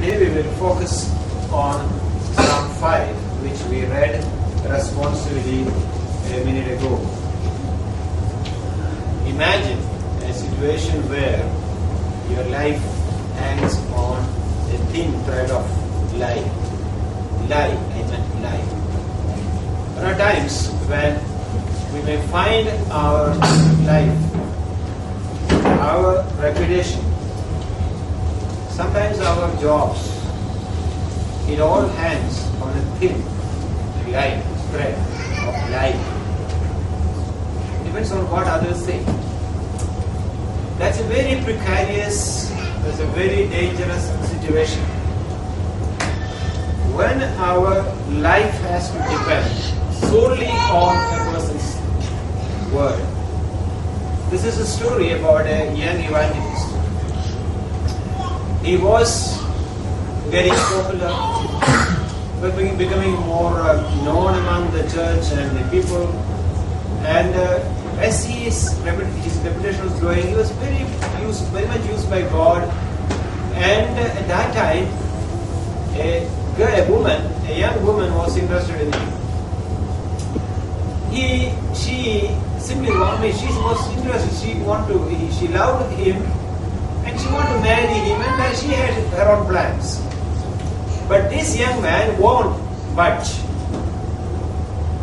Today we will focus on Psalm 5, which we read responsively a minute ago. Imagine a situation where your life hangs on a thin thread of lie. Lie. There are times when we may find our life, our reputation, sometimes our jobs, it all hangs on a thin line, thread of lie. It depends on what others say. That's a very precarious, that's a very dangerous situation. When our life has to depend solely on a person's word. This is a story about a young evangelist. He was getting popular, becoming more known among the church and the people. And as his reputation was growing, he was very much used by God. And at that time, a young woman was interested in him. She was interested. She loved him, and she wanted to marry him, and she had her own plans. But this young man won't budge.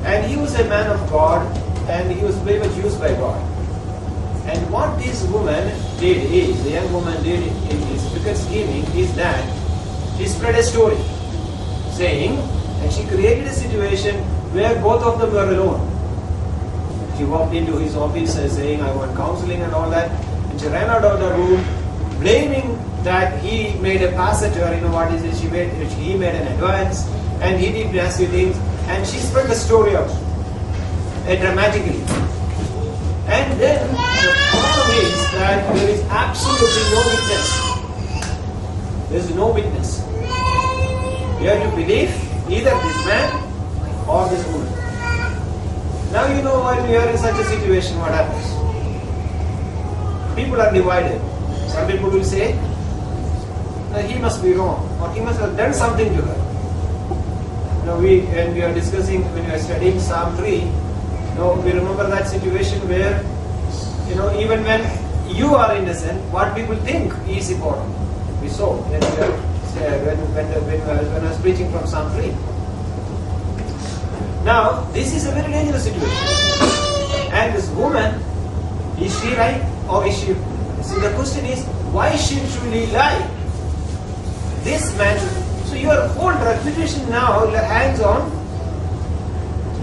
And he was a man of God, and he was very much used by God. And what this woman did is, the young woman did in his wicked scheming, is that she spread a story, saying, and she created a situation where both of them were alone. She walked into his office saying, I want counseling and all that. And she ran out of the room, blaming that he made a pass at her. You know what is it? He made an advance, and he did nasty things. And she spread the story out dramatically. And then the problem is that there is absolutely no witness. There is no witness. You have to believe either this man or this woman. Now you know when you are in such a situation, what happens? People are divided. Some people will say, he must be wrong, or he must have done something to her. When we are studying Psalm 3, we remember that situation where, even when you are innocent, what people think is important. We saw when I was preaching from Psalm 3. Now, this is a very dangerous situation. And this woman, is she right or is she? See, the question is, why should she lie? This man, so your whole reputation now hangs on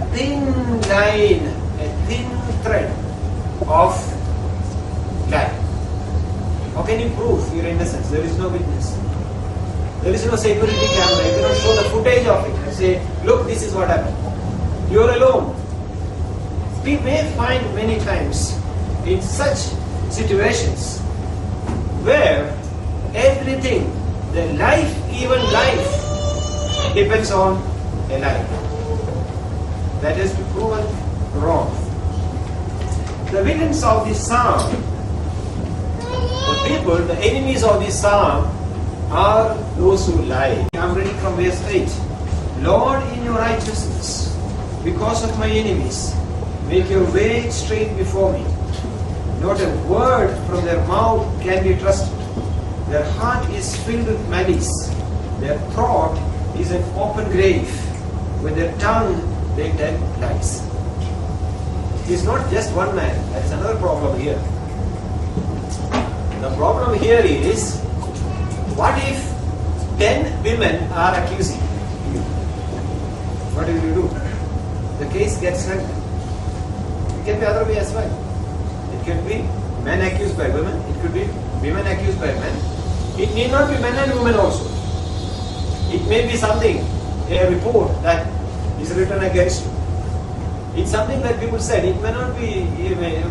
a thin line, a thin thread of lie. How can you prove your innocence? There is no witness. There is no security camera. You cannot show the footage of it and say, look, this is what happened. You are alone. We may find many times in such situations where everything, the life, even life, depends on a lie. That has been proven wrong. The villains of this psalm, the people, the enemies of this psalm, are those who lie. I am reading from verse 8. Lord, in your righteousness, because of my enemies, make your way straight before me. Not a word from their mouth can be trusted. Their heart is filled with malice. Their throat is an open grave. With their tongue they tell lies. It is not just one man. There is another problem here. The problem here is, what if 10 women are accusing you? What will you do? The case gets strengthened. It can be other way as well. It can be men accused by women. It could be women accused by men. It need not be men and women also. It may be something, a report that is written against you. It's something that people said. It may not be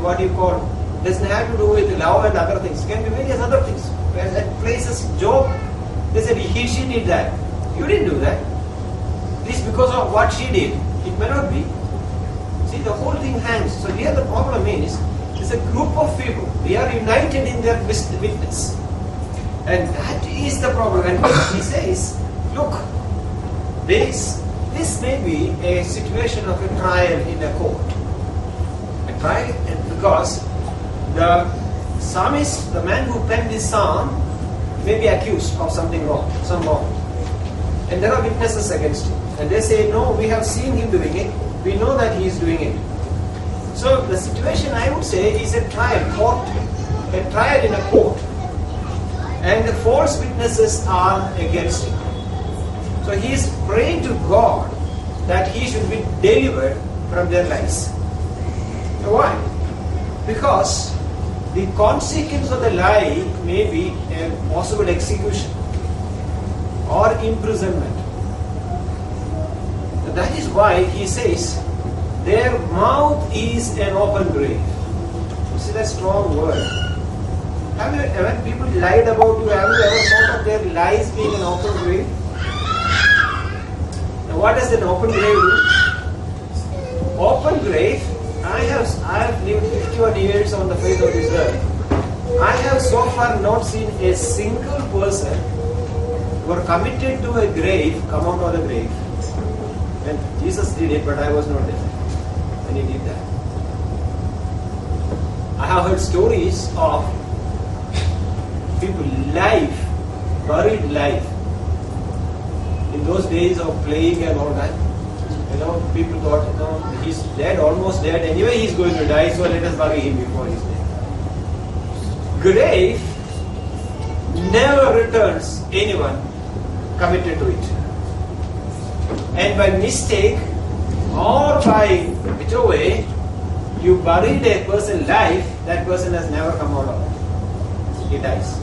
what you call, doesn't have to do with love and other things. It can be various other things. At places, Job, they said she did that. You didn't do that. This because of what she did. It may not be. See, the whole thing hangs. So here the problem is, it's a group of people. They are united in their witness. And that is the problem. And he says, look, this may be a situation of a trial in a court. A trial because the psalmist, the man who penned this psalm, may be accused of something wrong, some wrong. And there are witnesses against him. And they say, no, we have seen him doing it. We know that he is doing it. So the situation, I would say, is a trial in a court. And the false witnesses are against him. So he is praying to God that he should be delivered from their lies. Why? Because the consequence of the lie may be a possible execution or imprisonment. That is why he says, their mouth is an open grave. You see that strong word. Have you, when people lied about you, have you ever thought of their lies being an open grave? Now what does an open grave do? Open grave, I have lived 51 years on the face of this earth. I have so far not seen a single person who are committed to a grave come out of the grave. And Jesus did it, but I was not there when he did that. I have heard stories of people buried life. In those days of plague and all that, people thought, he's dead, almost dead. Anyway, he's going to die, so let us bury him before he's dead. Grave never returns anyone committed to it. And by mistake or by whichever way you buried a person's life, that person has never come out of it. He dies.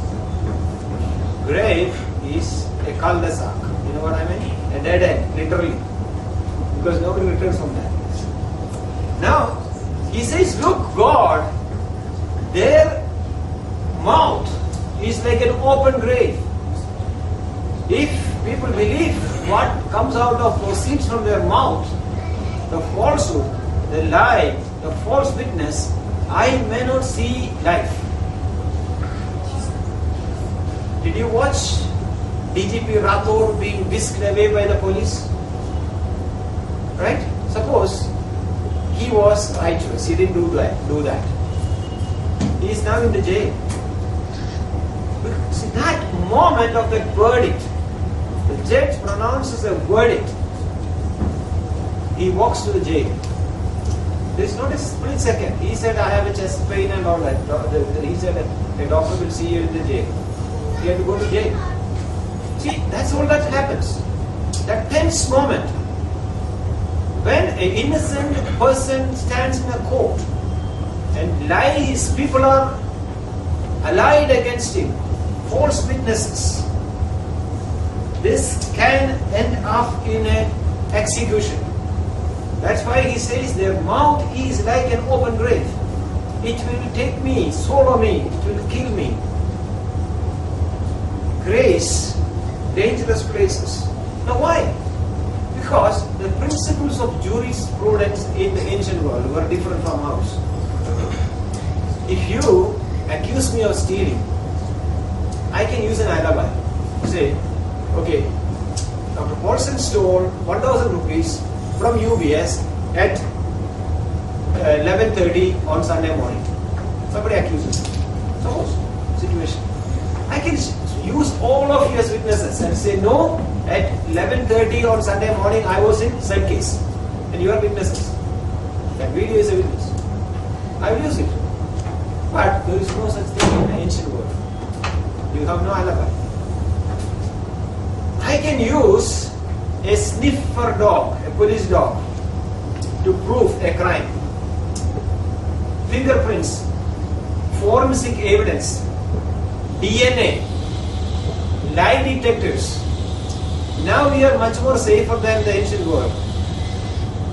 Grave is a cul-de-sac. You know what I mean? A dead end, literally. Because nobody returns from that. Now, he says, look, God, their mouth is like an open grave. If people believe what comes out of proceeds from their mouth, the falsehood, the lie, the false witness, I may not see life. Did you watch DGP Rathore being whisked away by the police? Right? Suppose he was righteous, he didn't do that. He is now in the jail. See, that moment of the verdict, the judge pronounces a verdict. He walks to the jail. There is not a split second. He said, I have a chest pain and all that. He said, a doctor will see you in the jail. He had to go to jail. See, that's all that happens. That tense moment. When an innocent person stands in a court and lies, people are allied against him, false witnesses, this can end up in an execution. That's why he says their mouth is like an open grave. It will take me, swallow me, it will kill me. Grace, dangerous places. Now why? Because the principles of jurisprudence in the ancient world were different from ours. If you accuse me of stealing, I can use an alibi. Say, okay, Dr. Paulson stole 1,000 rupees from UBS at 11:30 on Sunday morning. Somebody accuses me. Suppose situation. I can use all of you as witnesses and say, no, at 11:30 on Sunday morning I was in said case. And you are witnesses. That video is a witness. I will use it. But there is no such thing in the ancient world. You have no alibi. I can use a sniffer dog, a police dog, to prove a crime. Fingerprints, forensic evidence, DNA, lie detectors. Now we are much more safer than the ancient world.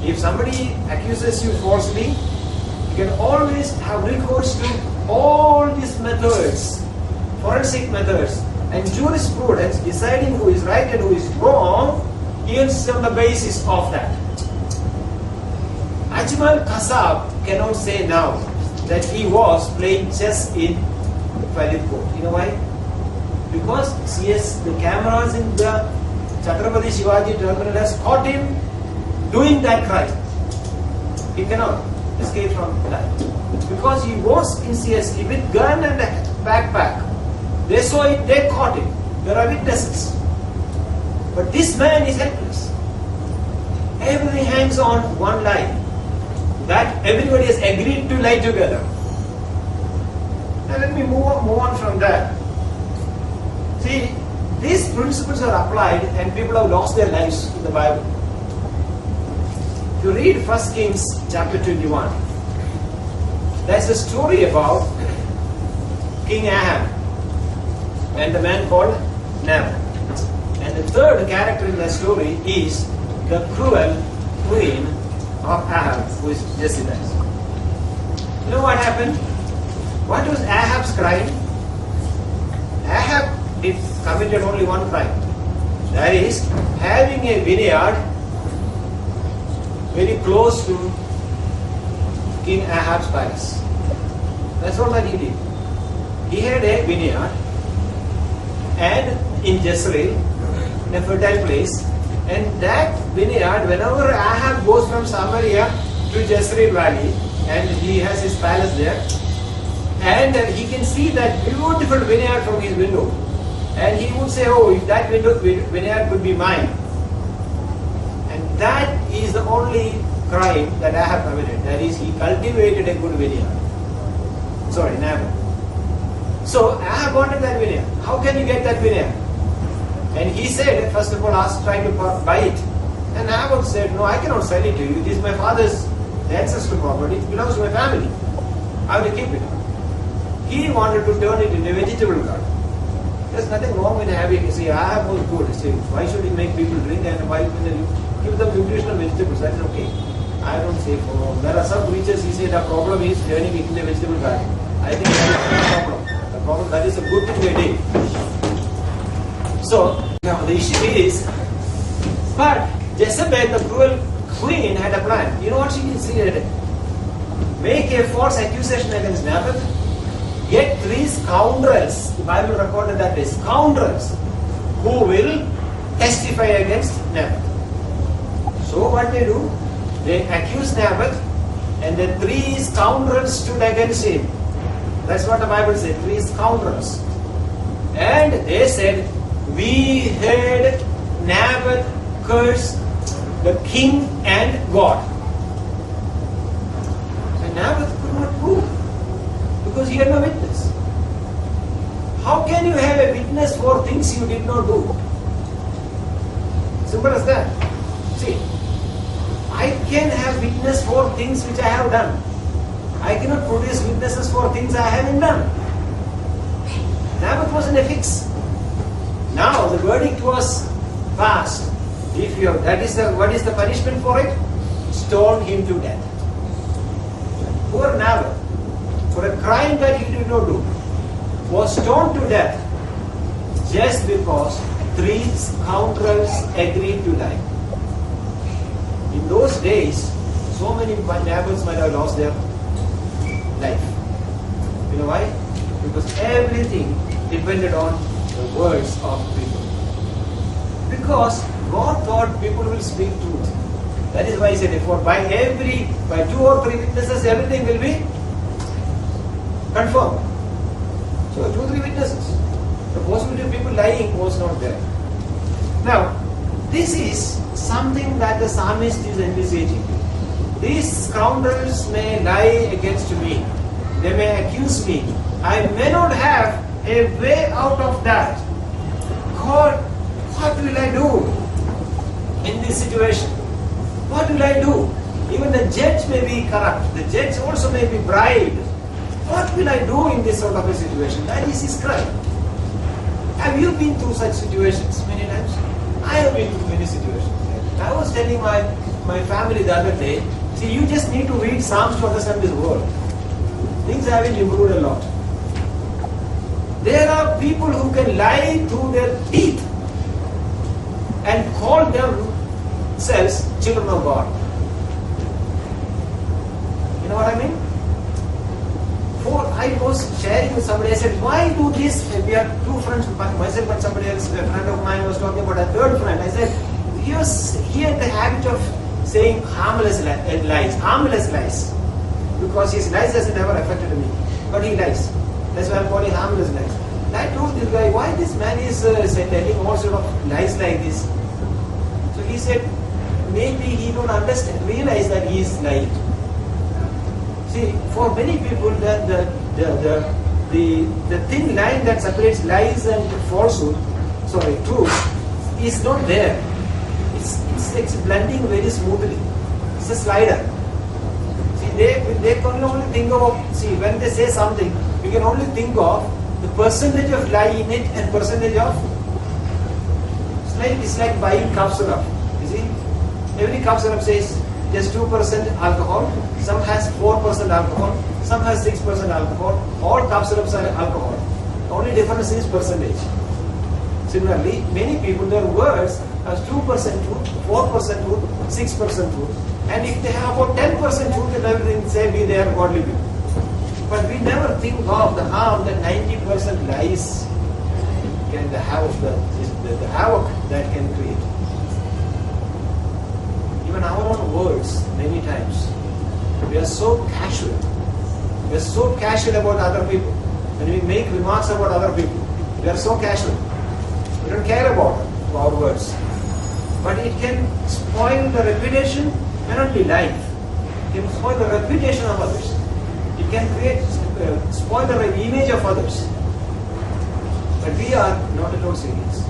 If somebody accuses you falsely, you can always have recourse to all these methods, forensic methods, and jurisprudence deciding who is right and who is wrong is on the basis of that. Ajmal Kasab cannot say now that he was playing chess in Faridpur. You know why? Because the cameras in the Chhatrapati Shivaji terminal has caught him doing that crime. He cannot escape from that. Because he was in CST with gun and a backpack. They saw it, they caught him. There are witnesses. But this man is helpless. Everything hangs on one lie. That everybody has agreed to lie together. Now let me move on from that. See, these principles are applied and people have lost their lives in the Bible. If you read 1 Kings chapter 21, there's a story about King Ahab and the man called Naboth. And the third character in that story is the cruel queen of Ahab, who is Jezebel. You know what happened? What was Ahab's crime? Ahab committed only one crime. That is, having a vineyard very close to King Ahab's palace. That's all that he did. He had a vineyard and in Jezreel, in a fertile place, and that vineyard, whenever Ahab goes from Samaria to Jezreel Valley, and he has his palace there, and he can see that beautiful vineyard from his window, and he would say, oh, if that vineyard could be mine. And that is the only crime that Ahab committed. That is, he cultivated a good vineyard. Sorry, Naboth. So Ahab wanted that vineyard. How can you get that vineyard? And he said, first of all, trying to buy it. And Naboth said, no, I cannot sell it to you. This is my father's ancestral property. It belongs to my family. I have to keep it. He wanted to turn it into a vegetable garden. There's nothing wrong with having, you see, Ahab was good. See, why should he make people drink and why should he give them nutritional vegetables? That is okay. I don't say for. There are some preachers, he said the problem is turning it into a vegetable garden. I think that is not a problem. The problem, that is a good thing they did. So, now the issue is, but Jezebel, the cruel queen, had a plan. You know what she did? Make a false accusation against Naboth, get 3 scoundrels, the Bible recorded that way, scoundrels, who will testify against Naboth. So what they do? They accuse Naboth, and the 3 scoundrels stood against him. That's what the Bible said, 3 scoundrels. And they said, we heard Naboth curse the king and God. And Naboth could not prove, because he had no witness. How can you have a witness for things you did not do? Simple as that. See, I can have witness for things which I have done. I cannot produce witnesses for things I haven't done. Naboth was in a fix. Now the verdict was passed. If you have, what is the punishment for it? Stone him to death. Poor Naboth, for a crime that he did not do, was stoned to death just because 3 scoundrels agreed to lie. In those days, so many Naboths might have lost their life. You know why? Because everything depended on the words of people. Because God thought people will speak truth. That is why he said, by 2 or 3 witnesses, everything will be confirmed. So 2 or 3 witnesses. The possibility of people lying was not there. Now, this is something that the psalmist is envisaging. These scoundrels may lie against me. They may accuse me. I may not have a way out of that. God, what will I do in this situation? What will I do? Even the judge may be corrupt. The judge also may be bribed. What will I do in this sort of a situation? That is his cry. Have you been through such situations many times? I have been through many situations. I was telling my family the other day, see, you just need to read Psalms to understand this world. Things haven't improved a lot. There are people who can lie through their teeth and call themselves children of God. You know what I mean? I was sharing fighting with somebody. I said, why do this? We are two friends, myself and somebody else, a friend of mine was talking about a third friend. I said, he had the habit of saying harmless lies. Because his lies has never affected me. But he lies. That's why I'm calling harmless lies. And I told this guy, why this man is telling all sort of lies like this? So he said, maybe he don't realize that he is lying. See, for many people, the thin line that separates lies and truth, is not there. It's blending very smoothly. It's a slider. See, they can only think of, when they say something, you can only think of the percentage of lie in it and percentage of, it's like buying cough syrup. You see, every cough syrup says just 2% alcohol, some has 4% alcohol, some has 6% alcohol, all cough syrups are alcohol. The only difference is percentage. Similarly, many people, their words have 2% truth, 4% truth, 6% truth. And if they have about 10% truth in everything, say they are godly people. But we never think of the harm that 90% lies can the havoc that can create. Even our own words, many times, we are so casual. We are so casual about other people. When we make remarks about other people, we are so casual. We don't care about our words. But it can spoil the reputation, may not be life. It can spoil the reputation of others. It can spoil the image of others. But we are not at all serious.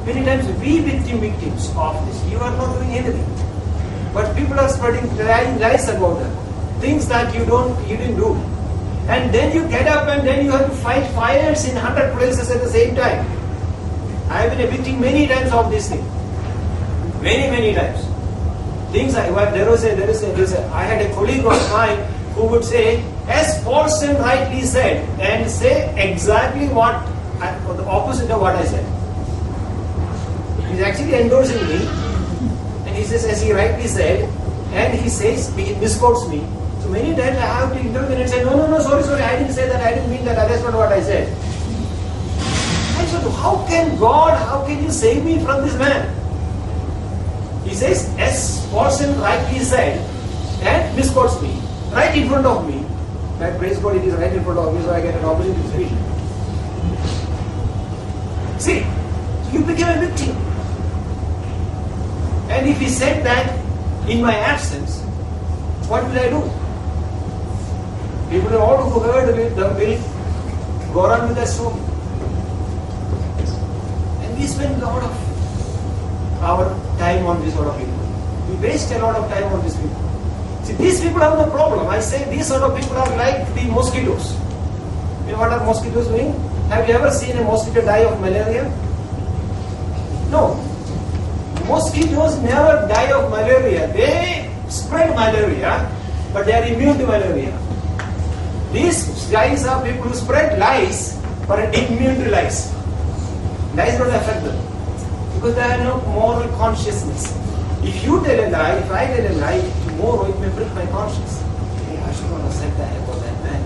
Many times we become victims of this. You are not doing anything. But people are spreading lies about them. Things that you didn't do. And then you get up and then you have to fight fires in 100 places at the same time. I have been a victim many times of this thing. Many times. I had a colleague of mine who would say, as Paulson rightly said, and say exactly the opposite of what I said. He's actually endorsing me, and he says, as he rightly said, and he says, he misquotes me. So many times I have to intervene and say, no, sorry, I didn't say that, I didn't mean that, that's not what I said. I said, how can you save me from this man? He says, as Paulson rightly said, and misquotes me, right in front of me. But praise God, it is right in front of me, so I get an opportunity to speak. See, you became a victim. And if he said that in my absence, what will I do? People all who heard it will go on with that story. And we spend a lot of our time on these sort of people. We waste a lot of time on these people. See, these people have no problem. I say these sort of people are like the mosquitoes. You know what are mosquitoes doing? Have you ever seen a mosquito die of malaria? No. Mosquitoes never die of malaria. They spread malaria, but they are immune to malaria. These guys are people who spread lies, but are immune to lies. Lies don't affect them, because they have no moral consciousness. If you tell a lie, if I tell a lie, tomorrow it may break my conscience. Hey, I should not have said that about that man.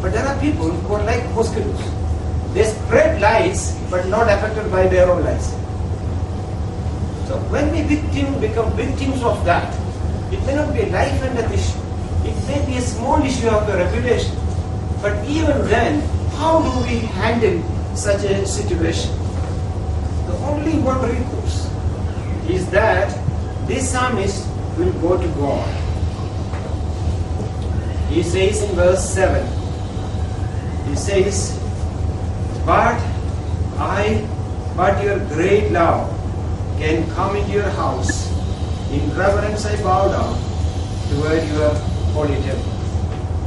But there are people who are like mosquitoes. They spread lies, but not affected by their own lies. So when we become victims of that, it may not be a life and death issue. It may be a small issue of a reputation. But even then, how do we handle such a situation? The only one recourse is that this psalmist will go to God. He says in verse 7, he says, But your great love can come into your house. In reverence I bow down toward your holy temple.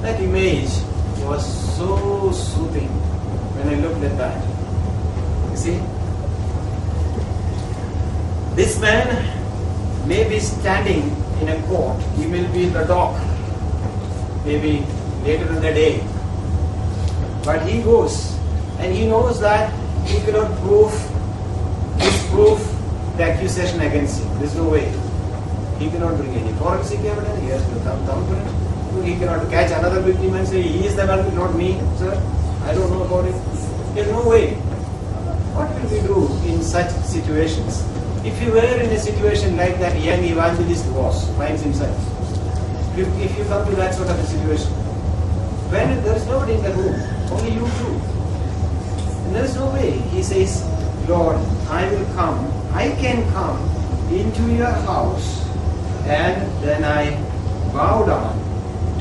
That image was so soothing when I looked at that. You see, this man may be standing in a court. He will be in the dock, maybe later in the day. But he goes and he knows that he cannot disprove the accusation against him. There is no way. He cannot bring any forensic evidence. He has no thumbprint. he cannot catch another victim and say, he is the one, not me, sir. I don't know about it. There's no way. What will we do in such situations? If you were in a situation like that young evangelist finds himself, if you come to that sort of a situation, when there is nobody in the room, only you two, and there is no way, he says, Lord, I can come into your house, and then I bow down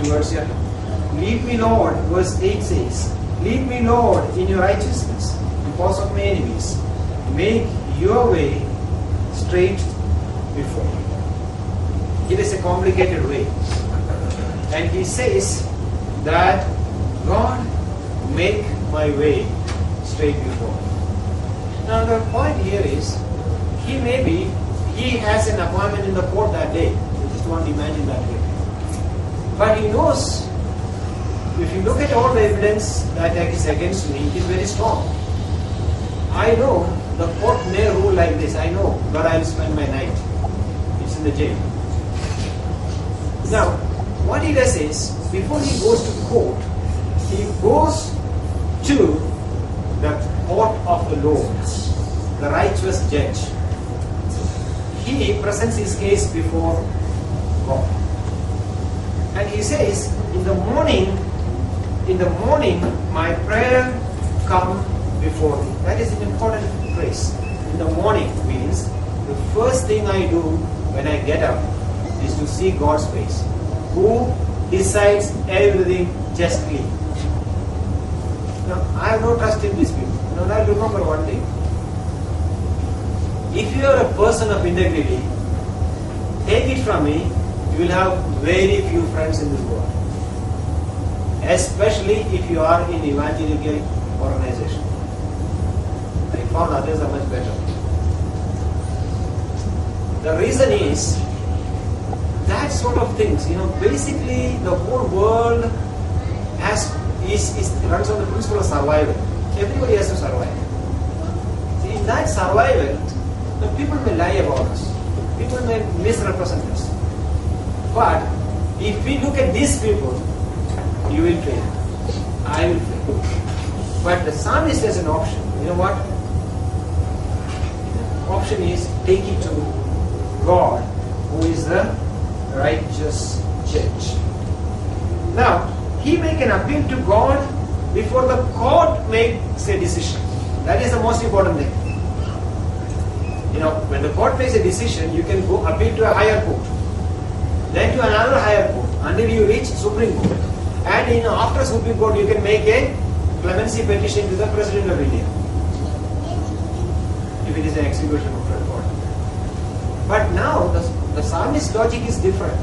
towards your hand. Lead me, Lord, verse 8 says, lead me, Lord, in your righteousness, because of my enemies. Make your way straight before me. It is a complicated way. And he says that, God, make my way straight before me. Now the point here is, he has an appointment in the court that day. You just want to imagine that way. But he knows, if you look at all the evidence that is against me, it is very strong. I know the court may rule like this. I know where I will spend my night. It's in the jail. Now, what he does is, before he goes to court, he goes to the court of the Lord, the righteous judge. He presents his case before God. And he says, in the morning, my prayer come before thee. That is an important phrase. In the morning means the first thing I do when I get up is to see God's face, who decides everything justly. Now, I have no trust in these people. Now, I remember one thing. If you are a person of integrity, take it from me, you will have very few friends in this world. Especially if you are in evangelical organization. I found others are much better. The reason is, that sort of things, basically the whole world runs on the principle of survival. Everybody has to survive. See, in that survival, the people may lie about us. People may misrepresent us. But if we look at these people, you will fail. I will fail. But the psalmist has an option. You know what? The option is, take it to God, who is the righteous judge. Now, he make an appeal to God before the court makes a decision. That is the most important thing. When the court makes a decision, you can go appeal to a higher court, then to another higher court, until you reach Supreme Court. And after Supreme Court, you can make a clemency petition to the President of India, if it is an execution of the court. But now, the psalmist's logic is different.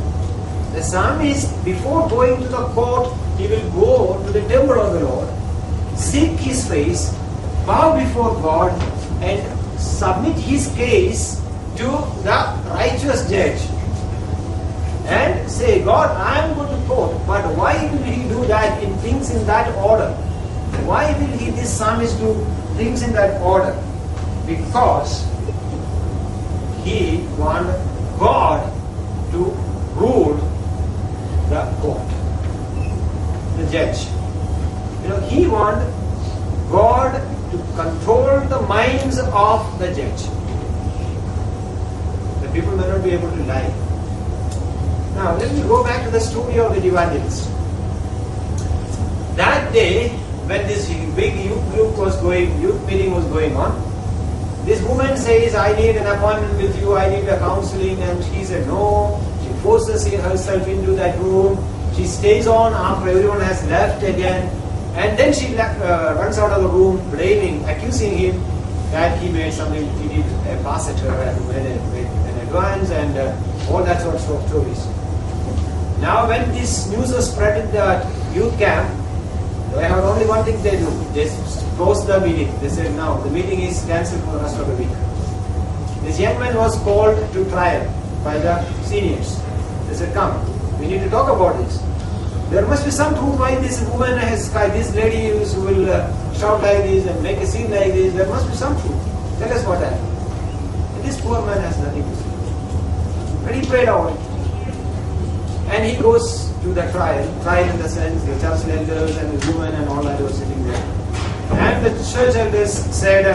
The psalmist, before going to the court, he will go to the temple of the Lord, seek his face, bow before God, and submit his case to the righteous judge. And say, God, I am going to court, but why will he do that in things in that order? Why will this psalmist do things in that order? Because he wants God to rule the court, the judge. He wants God to control the minds of the judge. The people may not be able to lie. Now, let me go back to the story of the evangelist. That day, when this big youth meeting was going on, this woman says, I need an appointment with you, I need a counseling, and she said no. She forces herself into that room. She stays on after everyone has left again, and then she runs out of the room, blaming, accusing him that he made something, he did a pass at her and made an advance and all that sort of stories. Now when this news was spread in the youth camp, they have only one thing they do. They close the meeting. They said, now the meeting is cancelled for the rest of the week. This young man was called to trial by the seniors. They said, come, we need to talk about this. There must be some truth why this woman this lady who will shout like this and make a scene like this. There must be some truth. Tell us what happened. And this poor man has nothing to say. But he prayed out. And he goes to the trial in the sense the church elders and the woman and all that were sitting there. And the church elders said,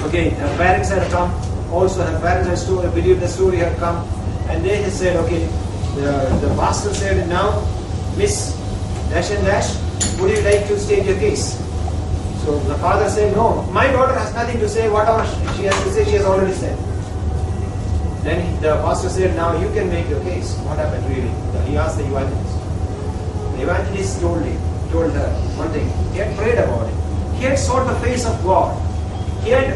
okay, her parents had come, also her parents had believed the story had come, and they had said, okay, the pastor said, now, Miss Dash and Dash, would you like to state your case? So the father said, no, my daughter has nothing to say, whatever she has to say, she has already said. Then the pastor said, now you can make your case. What happened really? He asked the evangelist. The evangelist told her one thing. He had prayed about it. He had sought the face of God. He had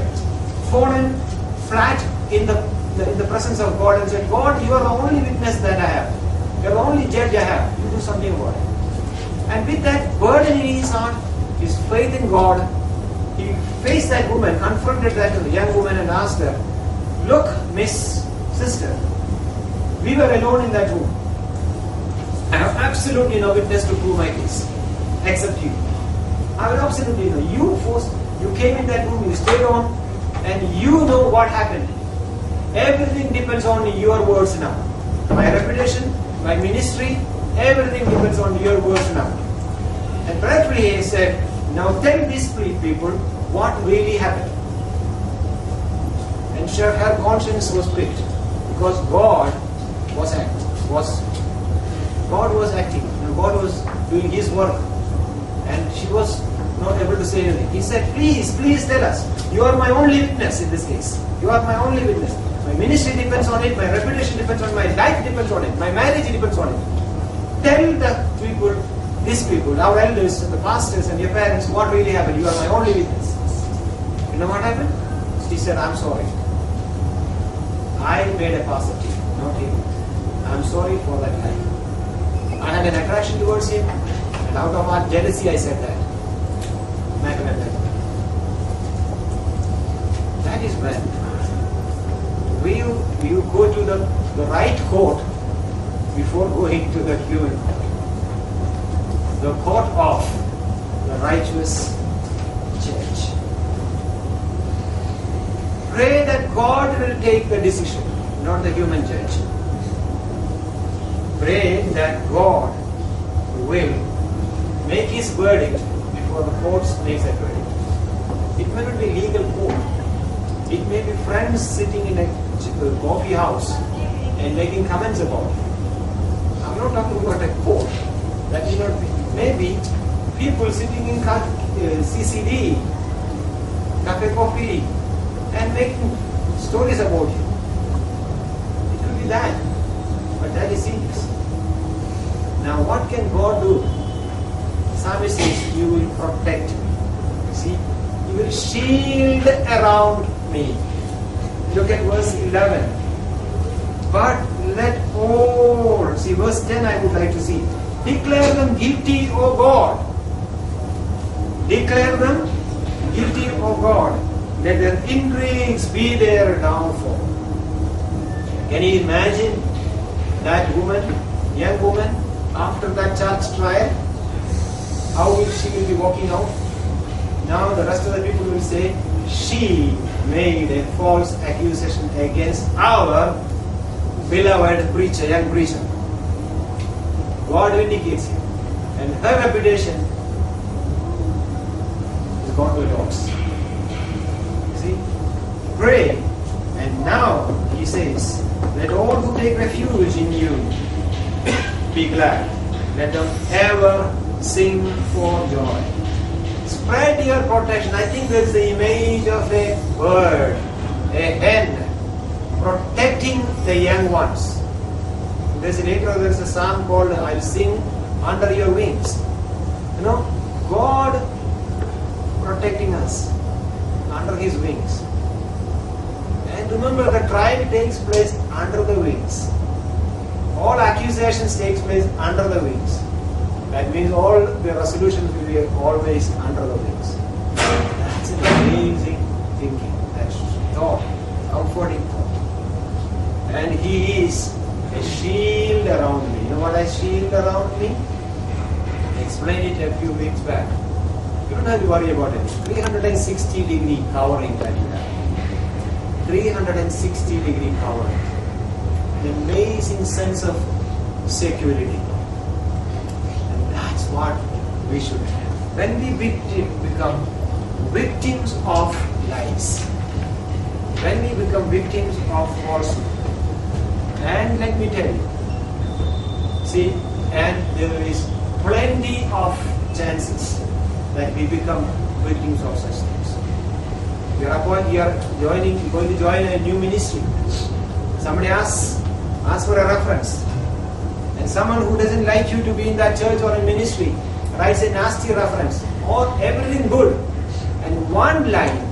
fallen flat in the presence of God and said, God, you are the only witness that I have. You are the only judge I have. You do something about it. And with that burden in his heart, his faith in God, he faced that woman, confronted that young woman and asked her, look, Miss Sister, we were alone in that room. I have absolutely no witness to prove my case, except you. I will absolutely know. You came in that room, you stayed on, and you know what happened. Everything depends on your words now. My reputation, my ministry, everything depends on your words now. And prayerfully he said, now tell these people what really happened. And sure, her conscience was pricked. Because God was acting, and God was doing His work, and she was not able to say anything. He said, please tell us. You are my only witness in this case. You are my only witness. My ministry depends on it, my reputation depends on it, my life depends on it, my marriage depends on it. Tell the people, these people, our elders, the pastors and your parents, what really happened. You are my only witness. You know what happened? She said, I'm sorry. I made a pass at him, not him. I'm sorry for that guy. I had an attraction towards him, and out of our jealousy I said that. That is when you go to the right court before going to the human court. The court of the righteous judge. Pray that God will take the decision, not the human judge. Pray that God will make His verdict before the court makes a verdict. It may not be legal court. It may be friends sitting in a coffee house and making comments about it. I'm not talking about a court. That may not be. Maybe people sitting in CCD, cafe coffee, and making stories about you. It could be that. But that is serious. Now what can God do? Psalmist says, you will protect me. See? You will shield around me. Look at verse 11. But let all, see verse 10 I would like to see. Declare them guilty, O God. Declare them guilty, O God. Let their intrigues be their downfall. Can you imagine that woman, young woman, after that church trial? How will she be walking out? Now the rest of the people will say, she made a false accusation against our beloved preacher, young preacher. God vindicates him. And her reputation is gone to the dogs. See? Pray. And now he says, let all who take refuge in you be glad. Let them ever sing for joy. Spread your protection. I think there is the image of a bird, a hen, protecting the young ones. There's a psalm called I'll sing under your wings. You know, God protecting us under His wings. And remember, the trial takes place under the wings. All accusations takes place under the wings. That means all the resolutions will be always under the wings. That's an amazing thinking. That's thought, comforting thought. And He is a shield around me. You know what I shield around me? I explained it a few weeks back. You don't have to worry about it. 360-degree covering that you have. 360-degree covering. An amazing sense of security. And that's what we should have. When we become victims of lies, when we become victims of falsehood, and let me tell you, see, and there is plenty of chances that we become victims of such things. You are going to join a new ministry. Somebody asks for a reference, and someone who doesn't like you to be in that church or in ministry writes a nasty reference, or everything good, and one line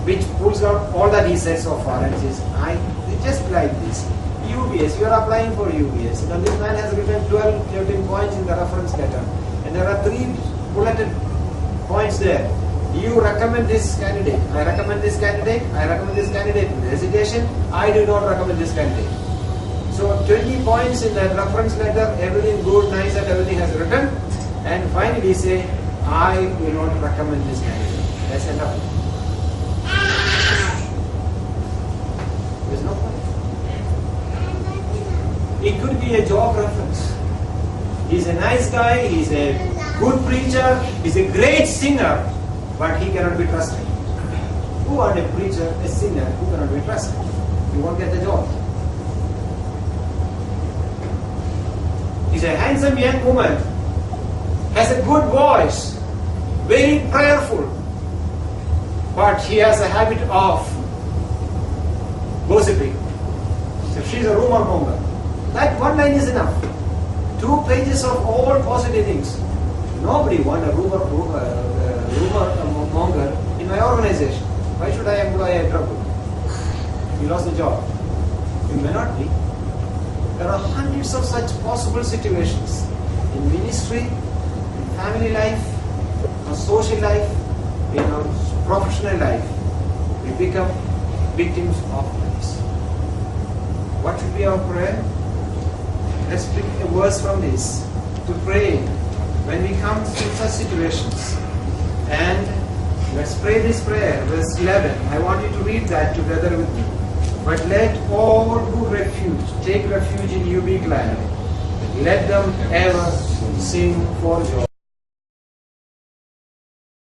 which pulls out all that he said so far and says, I just like this. UBS, you are applying for UBS. Now this man has written 12, 13 points in the reference letter, and there are 3 bulleted points there. You recommend this candidate. I recommend this candidate. I recommend this candidate. With hesitation, I do not recommend this candidate. So 20 points in that reference letter, everything good, nice, and everything has written, and finally say, I do not recommend this candidate. That's enough. There's no point. It could be a job reference. He's a nice guy, he's a good preacher, he's a great singer, but he cannot be trusted. Who are a preacher, a singer, who cannot be trusted? You won't get the job. He's a handsome young woman, has a good voice, very prayerful, but he has a habit of gossiping. So she's a rumor monger. That one line is enough. 2 pages of all positive things. Nobody wants a rumor monger in my organization. Why should I employ a trouble? You lost the job. You may not be. There are hundreds of such possible situations in ministry, in family life, in social life, in our professional life. We become victims of lies. What should be our prayer? Let's pick a verse from this to pray when we come to such situations. And let's pray this prayer, verse 11. I want you to read that together with me. But let all who take refuge in you be glad. Let them ever sing for joy.